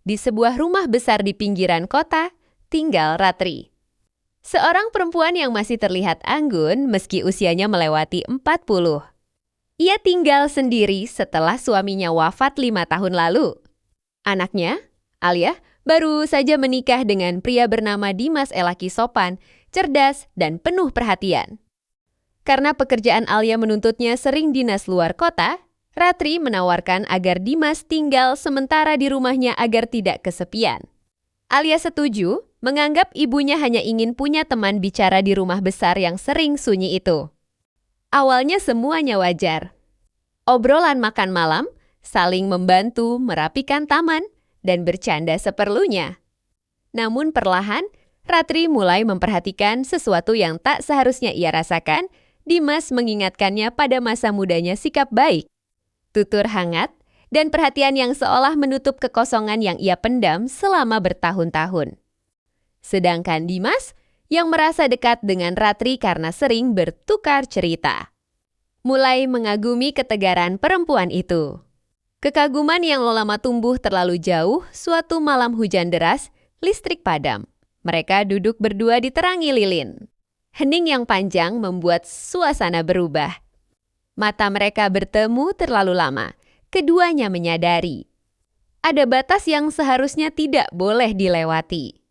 Di sebuah rumah besar di pinggiran kota, tinggal Ratri. Seorang perempuan yang masih terlihat anggun meski usianya melewati 40. Ia tinggal sendiri setelah suaminya wafat 5 tahun lalu. Anaknya, Alia, baru saja menikah dengan pria bernama Dimas Elaki sopan, cerdas, dan penuh perhatian. Karena pekerjaan Alia menuntutnya sering dinas luar kota, Ratri menawarkan agar Dimas tinggal sementara di rumahnya agar tidak kesepian. Alia setuju, menganggap ibunya hanya ingin punya teman bicara di rumah besar yang sering sunyi itu. Awalnya semuanya wajar. Obrolan makan malam, saling membantu merapikan taman, dan bercanda seperlunya. Namun perlahan, Ratri mulai memperhatikan sesuatu yang tak seharusnya ia rasakan. Dimas mengingatkannya pada masa mudanya sikap baik, tutur hangat, dan perhatian yang seolah menutup kekosongan yang ia pendam selama bertahun-tahun. Sedangkan Dimas yang merasa dekat dengan Ratri karena sering bertukar cerita, mulai mengagumi ketegaran perempuan itu. Kekaguman yang lama tumbuh terlalu jauh. Suatu malam hujan deras, listrik padam. Mereka duduk berdua diterangi lilin. Hening yang panjang membuat suasana berubah. Mata mereka bertemu terlalu lama. Keduanya menyadari ada batas yang seharusnya tidak boleh dilewati.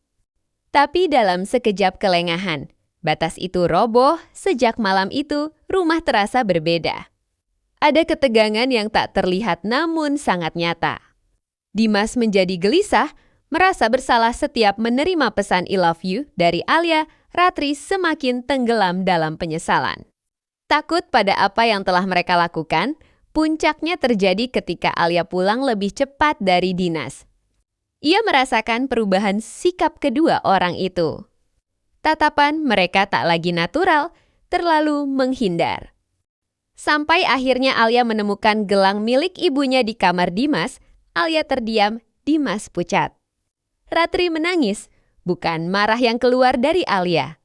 Tapi dalam sekejap kelengahan, batas itu roboh. Sejak malam itu, rumah terasa berbeda. Ada ketegangan yang tak terlihat namun sangat nyata. Dimas menjadi gelisah, merasa bersalah setiap menerima pesan I love you dari Alia. Ratri semakin tenggelam dalam penyesalan. Takut pada apa yang telah mereka lakukan, puncaknya terjadi ketika Alia pulang lebih cepat dari dinas. Ia merasakan perubahan sikap kedua orang itu. Tatapan mereka tak lagi natural, terlalu menghindar. Sampai akhirnya Alia menemukan gelang milik ibunya di kamar Dimas. Alia terdiam, Dimas pucat. Ratri menangis, bukan marah yang keluar dari Alia,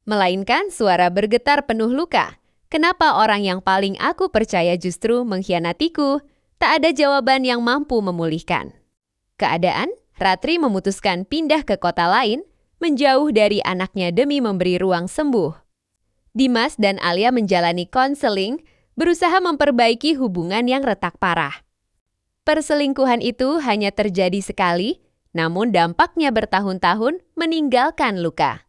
melainkan suara bergetar penuh luka. Kenapa orang yang paling aku percaya justru mengkhianatiku? Tak ada jawaban yang mampu memulihkan keadaan. Ratri memutuskan pindah ke kota lain, menjauh dari anaknya demi memberi ruang sembuh. Dimas dan Alia menjalani konseling, berusaha memperbaiki hubungan yang retak parah. Perselingkuhan itu hanya terjadi sekali, namun dampaknya bertahun-tahun meninggalkan luka,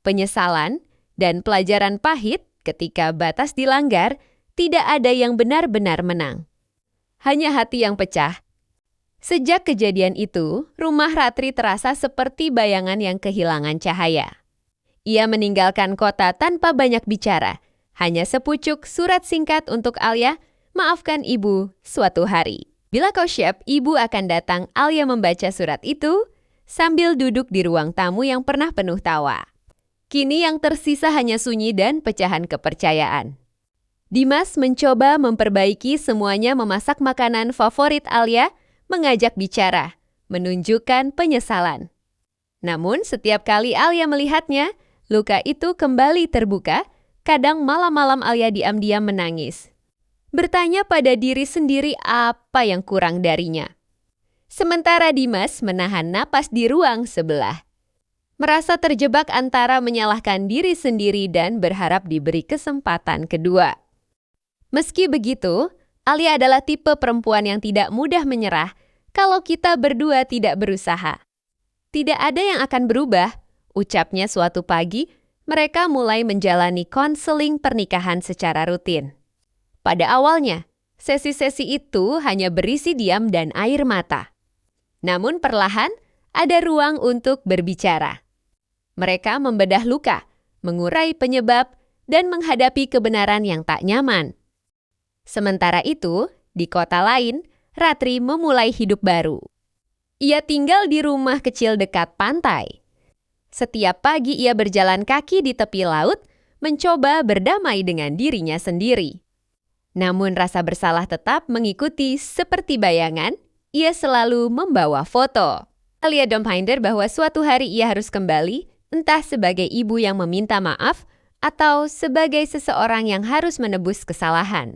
penyesalan, dan pelajaran pahit. Ketika batas dilanggar, tidak ada yang benar-benar menang. Hanya hati yang pecah. Sejak kejadian itu, rumah Ratri terasa seperti bayangan yang kehilangan cahaya. Ia meninggalkan kota tanpa banyak bicara. Hanya sepucuk surat singkat untuk Alia, maafkan ibu suatu hari. Bila kau siap, ibu akan datang. Alia membaca surat itu sambil duduk di ruang tamu yang pernah penuh tawa. Kini yang tersisa hanya sunyi dan pecahan kepercayaan. Dimas mencoba memperbaiki semuanya, memasak makanan favorit Alia, mengajak bicara, menunjukkan penyesalan. Namun setiap kali Alia melihatnya, luka itu kembali terbuka. Kadang malam-malam Alia diam-diam menangis, bertanya pada diri sendiri apa yang kurang darinya. Sementara Dimas menahan napas di ruang sebelah, merasa terjebak antara menyalahkan diri sendiri dan berharap diberi kesempatan kedua. Meski begitu, Alia adalah tipe perempuan yang tidak mudah menyerah kalau kita berdua tidak berusaha. Tidak ada yang akan berubah, ucapnya suatu pagi. Mereka mulai menjalani konseling pernikahan secara rutin. Pada awalnya, sesi-sesi itu hanya berisi diam dan air mata. Namun perlahan, ada ruang untuk berbicara. Mereka membedah luka, mengurai penyebab, dan menghadapi kebenaran yang tak nyaman. Sementara itu, di kota lain, Ratri memulai hidup baru. Ia tinggal di rumah kecil dekat pantai. Setiap pagi ia berjalan kaki di tepi laut, mencoba berdamai dengan dirinya sendiri. Namun rasa bersalah tetap mengikuti seperti bayangan. Ia selalu membawa foto. Alia Domhinder bahwa suatu hari ia harus kembali, entah sebagai ibu yang meminta maaf atau sebagai seseorang yang harus menebus kesalahan.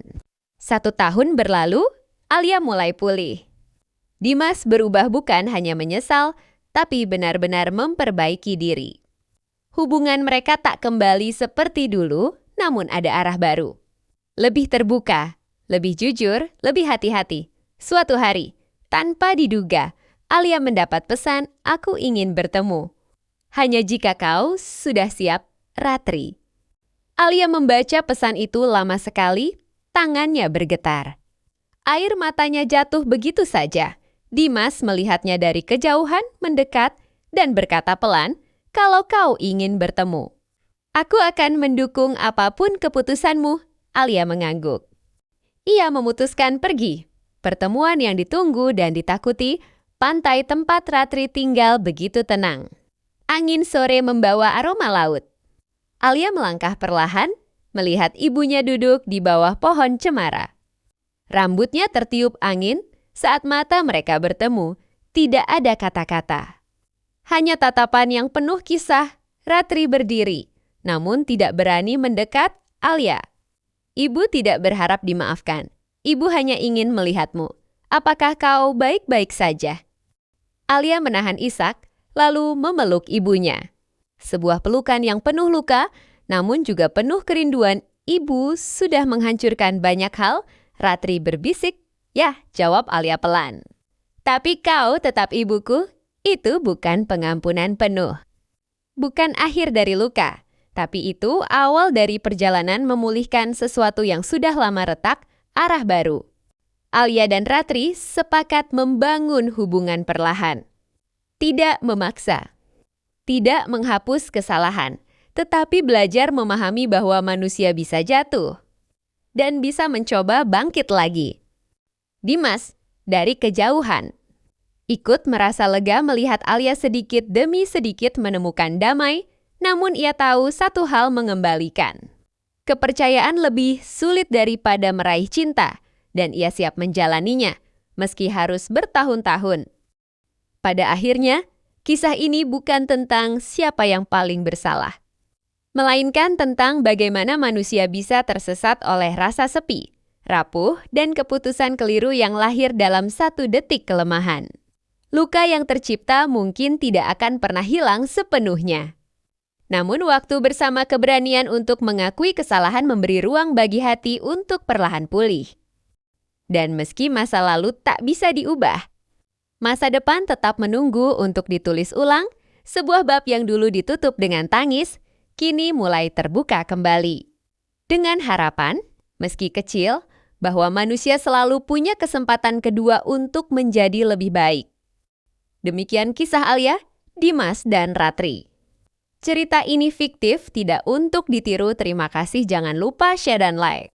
1 tahun berlalu, Alia mulai pulih. Dimas berubah bukan hanya menyesal, tapi benar-benar memperbaiki diri. Hubungan mereka tak kembali seperti dulu, namun ada arah baru. Lebih terbuka, lebih jujur, lebih hati-hati. Suatu hari, tanpa diduga, Alia mendapat pesan, "Aku ingin bertemu. Hanya jika kau sudah siap, Ratri." Alia membaca pesan itu lama sekali, tangannya bergetar. Air matanya jatuh begitu saja. Dimas melihatnya dari kejauhan, mendekat, dan berkata pelan, "Kalau kau ingin bertemu, aku akan mendukung apapun keputusanmu." Alia mengangguk. Ia memutuskan pergi. Pertemuan yang ditunggu dan ditakuti, pantai tempat Ratri tinggal begitu tenang. Angin sore membawa aroma laut. Alia melangkah perlahan, melihat ibunya duduk di bawah pohon cemara. Rambutnya tertiup angin saat mata mereka bertemu. Tidak ada kata-kata. Hanya tatapan yang penuh kisah. Ratri berdiri, namun tidak berani mendekat Alia. Ibu tidak berharap dimaafkan. Ibu hanya ingin melihatmu. Apakah kau baik-baik saja? Alia menahan isak, lalu memeluk ibunya. Sebuah pelukan yang penuh luka, namun juga penuh kerinduan. Ibu sudah menghancurkan banyak hal. Ratri berbisik. "Ya," jawab Alia pelan. "Tapi kau tetap ibuku." Itu bukan pengampunan penuh. Bukan akhir dari luka, tapi itu awal dari perjalanan memulihkan sesuatu yang sudah lama retak, arah baru. Alia dan Ratri sepakat membangun hubungan perlahan. Tidak memaksa. Tidak menghapus kesalahan, tetapi belajar memahami bahwa manusia bisa jatuh dan bisa mencoba bangkit lagi. Dimas, dari kejauhan, ikut merasa lega melihat Alia sedikit demi sedikit menemukan damai, namun ia tahu satu hal mengembalikan. Kepercayaan lebih sulit daripada meraih cinta, dan ia siap menjalaninya, meski harus bertahun-tahun. Pada akhirnya, kisah ini bukan tentang siapa yang paling bersalah, melainkan tentang bagaimana manusia bisa tersesat oleh rasa sepi, rapuh, dan keputusan keliru yang lahir dalam satu detik kelemahan. Luka yang tercipta mungkin tidak akan pernah hilang sepenuhnya. Namun waktu bersama keberanian untuk mengakui kesalahan memberi ruang bagi hati untuk perlahan pulih. Dan meski masa lalu tak bisa diubah, masa depan tetap menunggu untuk ditulis ulang. Sebuah bab yang dulu ditutup dengan tangis, kini mulai terbuka kembali. Dengan harapan, meski kecil, bahwa manusia selalu punya kesempatan kedua untuk menjadi lebih baik. Demikian kisah Alia, Dimas, dan Ratri. Cerita ini fiktif, tidak untuk ditiru. Terima kasih, jangan lupa share dan like.